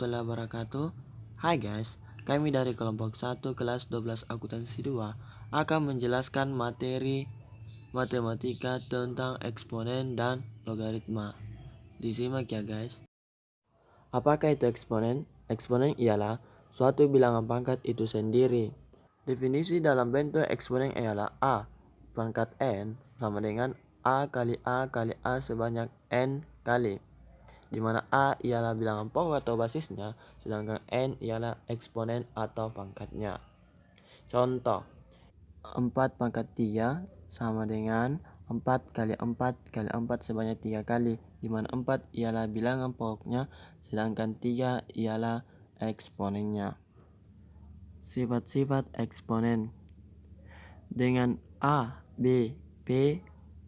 warahmatullahi wabarakatuh. Hai guys, kami dari kelompok 1 kelas 12 akuntansi 2 akan menjelaskan materi matematika tentang eksponen dan logaritma. Disimak ya guys. Apakah itu eksponen? Eksponen ialah suatu bilangan pangkat itu sendiri. Definisi dalam bentuk eksponen ialah A pangkat N sama dengan A kali A sebanyak N kali, di mana A ialah bilangan pokok atau basisnya, sedangkan N ialah eksponen atau pangkatnya. Contoh, 4 pangkat 3 sama dengan 4 kali 4 kali 4 sebanyak 3 kali, di mana 4 ialah bilangan pokoknya, sedangkan 3 ialah eksponennya. Sifat-sifat eksponen. Dengan A, B, P,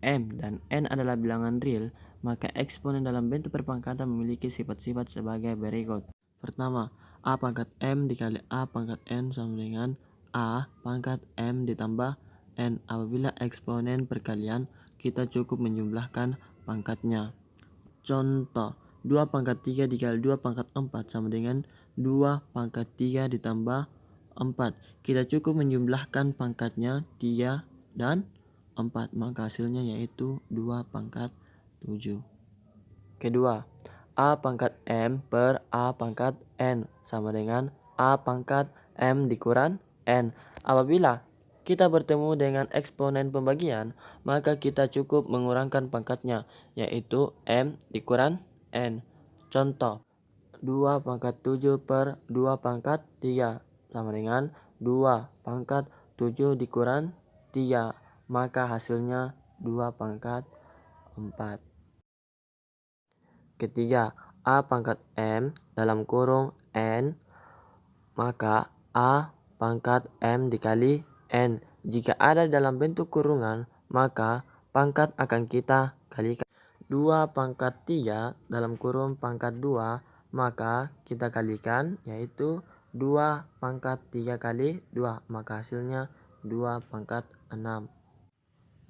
M, dan N adalah bilangan real, maka eksponen dalam bentuk perpangkatan memiliki sifat-sifat sebagai berikut. Pertama, A pangkat M dikali A pangkat N sama dengan A pangkat M ditambah N. Apabila eksponen perkalian, kita cukup menjumlahkan pangkatnya. Contoh, 2 pangkat 3 dikali 2 pangkat 4 sama dengan 2 pangkat 3 ditambah 4. Kita cukup menjumlahkan pangkatnya 3 dan 4, maka hasilnya yaitu 2 pangkat 7. Kedua, A pangkat M per A pangkat N sama dengan A pangkat M dikurang N. Apabila kita bertemu dengan eksponen pembagian, maka kita cukup mengurangkan pangkatnya, yaitu M dikurang N. Contoh, 2 pangkat 7 per 2 pangkat 3 sama dengan 2 pangkat 7 dikurang 3, maka hasilnya 2 pangkat 4. Ketiga, A pangkat M dalam kurung N, maka A pangkat M dikali N. Jika ada dalam bentuk kurungan, maka pangkat akan kita kalikan. 2 pangkat 3 dalam kurung pangkat 2, maka kita kalikan, yaitu 2 pangkat 3 kali 2, maka hasilnya 2 pangkat 6.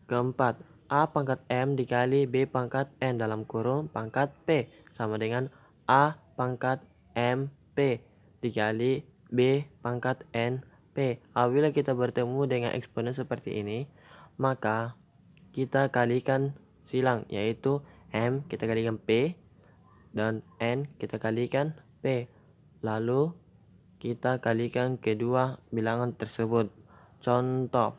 Keempat, A pangkat M dikali B pangkat N dalam kurung pangkat P sama dengan A pangkat M P dikali B pangkat N P. Apabila kita bertemu dengan eksponen seperti ini, maka kita kalikan silang, yaitu M kita kalikan P dan N kita kalikan P. Lalu kita kalikan kedua bilangan tersebut. Contoh,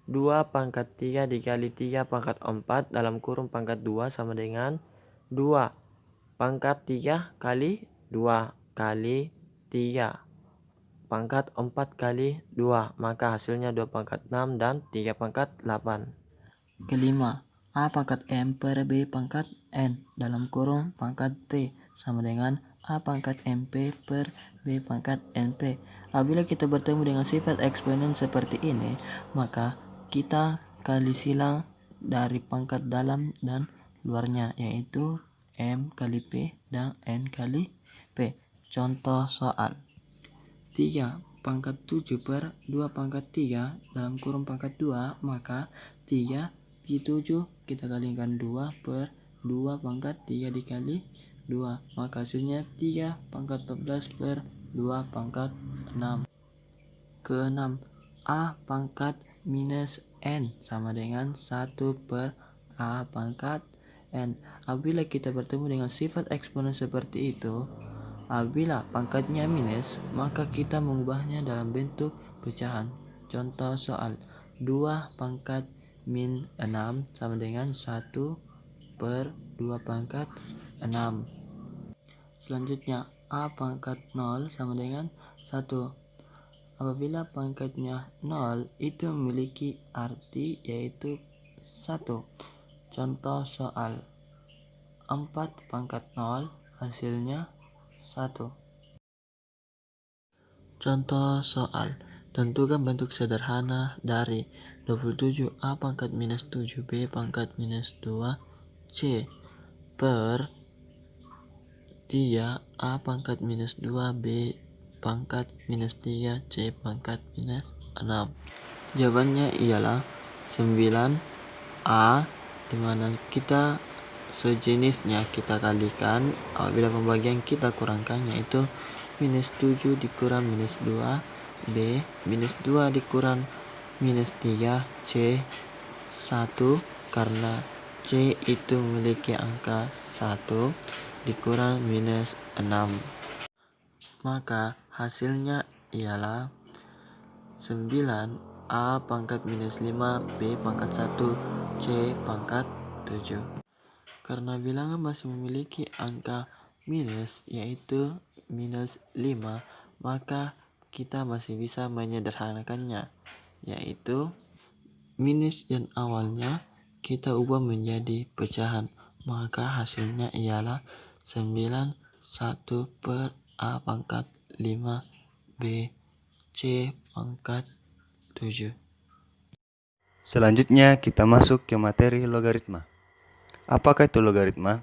2 pangkat 3 dikali 3 pangkat 4 dalam kurung pangkat 2 sama dengan 2 pangkat 3 kali 2 kali 3 pangkat 4 kali 2, maka hasilnya 2 pangkat 6 dan 3 pangkat 8. Kelima, A pangkat M per B pangkat N dalam kurung pangkat P sama dengan A pangkat MP per B pangkat NP. Apabila kita bertemu dengan sifat eksponen seperti ini, maka kita kali silang dari pangkat dalam dan luarnya, yaitu M kali P dan N kali P. Contoh soal, 3 pangkat 7 per 2 pangkat 3 dalam kurung pangkat 2, maka 3 di 7 kita kalikan 2 per 2 pangkat 3 dikali 2, maka hasilnya 3 pangkat 14 per 2 pangkat 6. Keenam, A pangkat minus N sama dengan 1 per A pangkat N. Apabila kita bertemu dengan sifat eksponen seperti itu, apabila pangkatnya minus, maka kita mengubahnya dalam bentuk pecahan. Contoh soal, 2 pangkat min 6 sama dengan 1 per 2 pangkat 6. Selanjutnya, A pangkat 0 sama dengan 1. Apabila pangkatnya 0, itu memiliki arti yaitu 1. Contoh soal, 4 pangkat 0 hasilnya 1. Contoh soal, tentukan bentuk sederhana dari 27 A pangkat minus 7 B pangkat minus 2 C per 3 A pangkat minus 2 B pangkat minus 3 C pangkat minus 6. Jawabannya ialah 9A, dimana kita sejenisnya kita kalikan. Apabila pembagian kita kurangkan, yaitu minus 7 dikurang minus 2, B minus 2 dikurang minus 3, C 1, karena C itu memiliki angka 1 dikurang minus 6. Maka hasilnya ialah 9 A pangkat minus 5 B pangkat 1 C pangkat 7. Karena bilangan masih memiliki angka minus, yaitu minus 5, maka kita masih bisa menyederhanakannya, yaitu minus yang awalnya kita ubah menjadi pecahan, maka hasilnya ialah 9 1 per A pangkat 5 B C pangkat 7. Selanjutnya kita masuk ke materi logaritma. Apakah itu logaritma?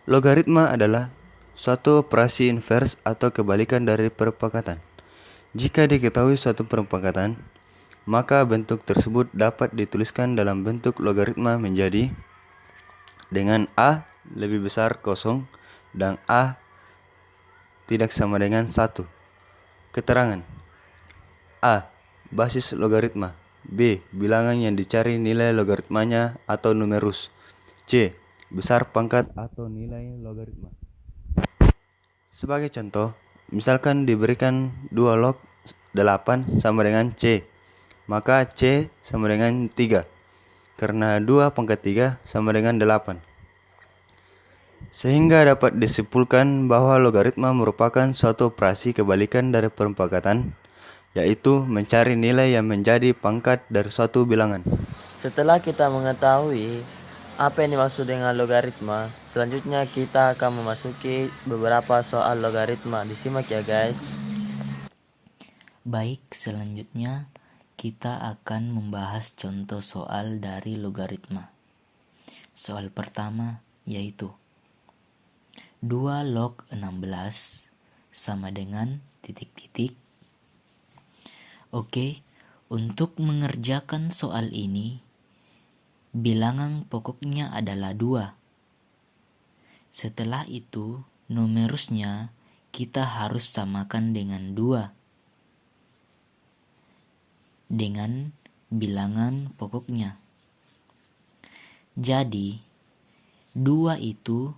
Logaritma adalah suatu operasi invers atau kebalikan dari perpangkatan. Jika diketahui suatu perpangkatan, maka bentuk tersebut dapat dituliskan dalam bentuk logaritma menjadi dengan A lebih besar 0 dan A tidak sama dengan 1. Keterangan: A. Basis logaritma. B. Bilangan yang dicari nilai logaritmanya atau numerus. C. Besar pangkat atau nilai logaritma. Sebagai contoh, misalkan diberikan 2 log 8 sama dengan C, maka C sama dengan 3, karena 2 pangkat 3 sama dengan 8. Sehingga dapat disimpulkan bahwa logaritma merupakan suatu operasi kebalikan dari perpangkatan, yaitu mencari nilai yang menjadi pangkat dari suatu bilangan. Setelah kita mengetahui apa yang dimaksud dengan logaritma, selanjutnya kita akan memasuki beberapa soal logaritma. Disimak ya guys. Baik, selanjutnya kita akan membahas contoh soal dari logaritma. Soal pertama yaitu 2 log 16 sama dengan titik-titik. Oke, untuk mengerjakan soal ini, bilangan pokoknya adalah 2. Setelah itu, numerusnya kita harus samakan dengan 2 dengan bilangan pokoknya. Jadi, 2 itu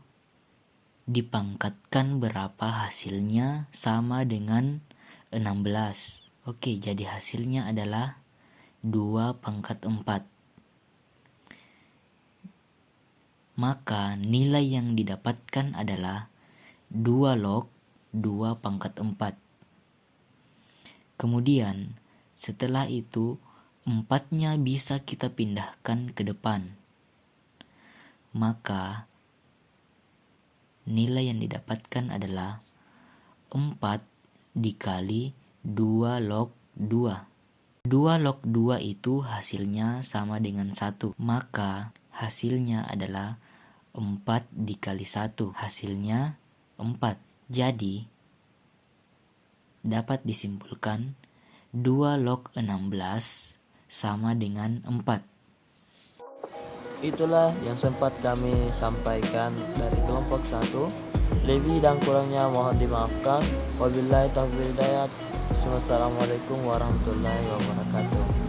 dipangkatkan berapa hasilnya sama dengan 16. Oke, jadi hasilnya adalah 2 pangkat 4. Maka nilai yang didapatkan adalah 2 log 2 pangkat 4. Kemudian setelah itu 4-nya bisa kita pindahkan ke depan. Maka nilai yang didapatkan adalah 4 dikali 2 log 2. 2 log 2 itu hasilnya sama dengan 1. Maka hasilnya adalah 4 dikali 1. Hasilnya 4. Jadi dapat disimpulkan 2 log 16 sama dengan 4. Itulah yang sempat kami sampaikan dari kelompok 1. Lebih dan kurangnya mohon dimaafkan. Wabillahi taufiq wal hidayah. Wassalamualaikum warahmatullahi wabarakatuh.